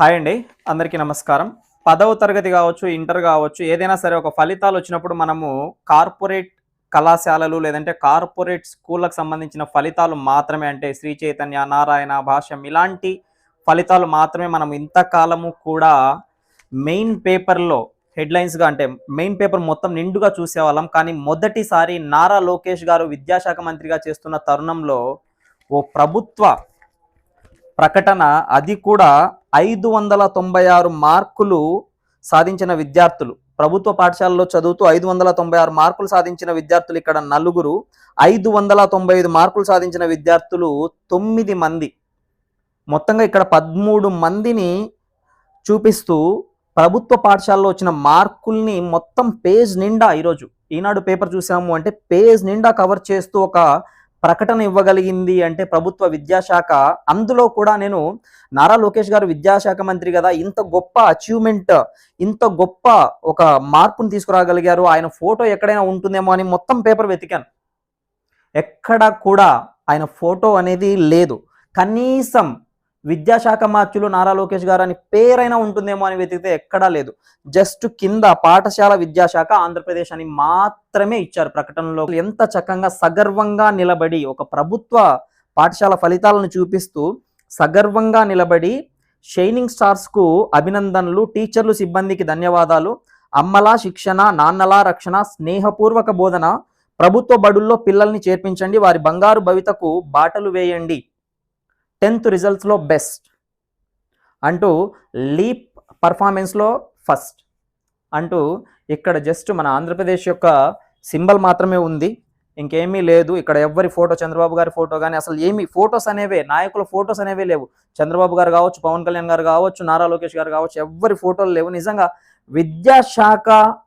Hi అండి, అందరికీ నమస్కారం. 10వ తరగతి కావచ్చు, ఇంటర్ కావచ్చు, ఏదైనా సరే ఒక ఫలితాలు వచ్చినప్పుడు మనము కార్పొరేట్ కళాశాలలు లేదంటే కార్పొరేట్ స్కూళ్ళకు సంబంధించిన ఫలితాలు మాత్రమే, అంటే శ్రీ చైతన్య, నారాయణ, భాష్యం ఇలాంటి ఫలితాలు మాత్రమే మనం ఇంతకాలము కూడా మెయిన్ పేపర్‌లో హెడ్‌లైన్స్‌గా, అంటే మెయిన్ పేపర్ మొత్తం నిండుగా చూసేవాళ్ళం. కానీ మొదటిసారి నారా లోకేష్ గారు విద్యాశాఖ మంత్రిగా చేస్తున్న తరుణంలో ఓ ప్రభుత్వ ప్రకటన, అది కూడా 596 మార్కులు సాధించిన విద్యార్థులు, ప్రభుత్వ పాఠశాలలో చదువుతూ 596 మార్కులు సాధించిన విద్యార్థులు ఇక్కడ నలుగురు, 595 మార్కులు సాధించిన విద్యార్థులు 9 మంది, మొత్తంగా ఇక్కడ 13 మందిని చూపిస్తూ ప్రభుత్వ పాఠశాలలో వచ్చిన మార్కుల్ని మొత్తం పేజ్ నిండా, ఈరోజు ఈనాడు పేపర్ చూసాము అంటే పేజ్ నిండా కవర్ చేస్తూ ఒక ప్రకటన ఇవ్వగలిగింది అంటే ప్రభుత్వ విద్యాశాఖ. అందులో కూడా నేను నారా లోకేష్ గారు విద్యాశాఖ మంత్రి కదా, ఇంత గొప్ప అచీవ్మెంట్, ఇంత గొప్ప ఒక మార్పును తీసుకురాగలిగారు, ఆయన ఫోటో ఎక్కడైనా ఉంటుందేమో అని మొత్తం పేపర్ వెతికాను. ఎక్కడ కూడా ఆయన ఫోటో అనేది లేదు. కనీసం విద్యాశాఖ మార్చులు నారా లోకేష్ గారు అని పేరైనా ఉంటుందేమో అని వెతికితే ఎక్కడా లేదు. జస్ట్ కింద పాఠశాల విద్యాశాఖ ఆంధ్రప్రదేశ్ అని మాత్రమే ఇచ్చారు ప్రకటనలో. ఎంత చక్కగా సగర్వంగా నిలబడి ఒక ప్రభుత్వ పాఠశాల ఫలితాలను చూపిస్తూ సగర్వంగా నిలబడి, షైనింగ్ స్టార్స్కు అభినందనలు, టీచర్లు సిబ్బందికి ధన్యవాదాలు, అమ్మలా శిక్షణ, నాన్నలా రక్షణ, స్నేహపూర్వక బోధన, ప్రభుత్వ బడుల్లో పిల్లల్ని చేర్పించండి, వారి బంగారు భవితకు బాటలు వేయండి, 10th రిజల్ట్స్లో బెస్ట్ అంటూ, లీప్ పర్ఫార్మెన్స్లో ఫస్ట్ అంటూ ఇక్కడ జస్ట్ మన ఆంధ్రప్రదేశ్ యొక్క సింబల్ మాత్రమే ఉంది, ఇంకేమీ లేదు. ఇక్కడ ఎవరి ఫోటో, చంద్రబాబు గారి ఫోటో కానీ అసలు ఏమి ఫోటోస్ అనేవే, నాయకుల ఫోటోస్ అనేవే లేవు. చంద్రబాబు గారు కావచ్చు, పవన్ కళ్యాణ్ గారు కావచ్చు, నారా లోకేష్ గారు కావచ్చు, ఎవరి ఫోటోలు లేవు. నిజంగా విద్యాశాఖలో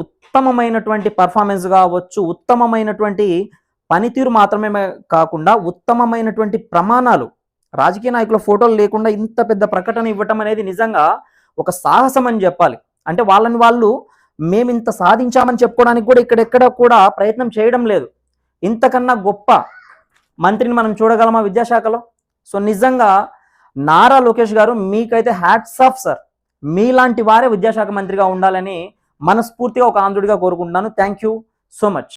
ఉత్తమమైనటువంటి పర్ఫార్మెన్స్ కావచ్చు, ఉత్తమమైనటువంటి పనితీరు మాత్రమే కాకుండా ఉత్తమమైనటువంటి ప్రమాణాలు, రాజకీయ నాయకుల ఫోటోలు లేకుండా ఇంత పెద్ద ప్రకటన ఇవ్వటం అనేది నిజంగా ఒక సాహసం అని చెప్పాలి. అంటే వాళ్ళని వాళ్ళు మేము ఇంత సాధించామని చెప్పుకోవడానికి కూడా ఇక్కడెక్కడ కూడా ప్రయత్నం చేయడం లేదు. ఇంతకన్నా గొప్ప మంత్రిని మనం చూడగలమా విద్యాశాఖలో? సో నిజంగా నారా లోకేష్ గారు మీకైతే హ్యాట్స్ ఆఫ్ సార్. మీలాంటి వారే విద్యాశాఖ మంత్రిగా ఉండాలని మనస్ఫూర్తిగా ఒక ఆంధ్రుడిగా కోరుకుంటున్నాను. Thank you so much.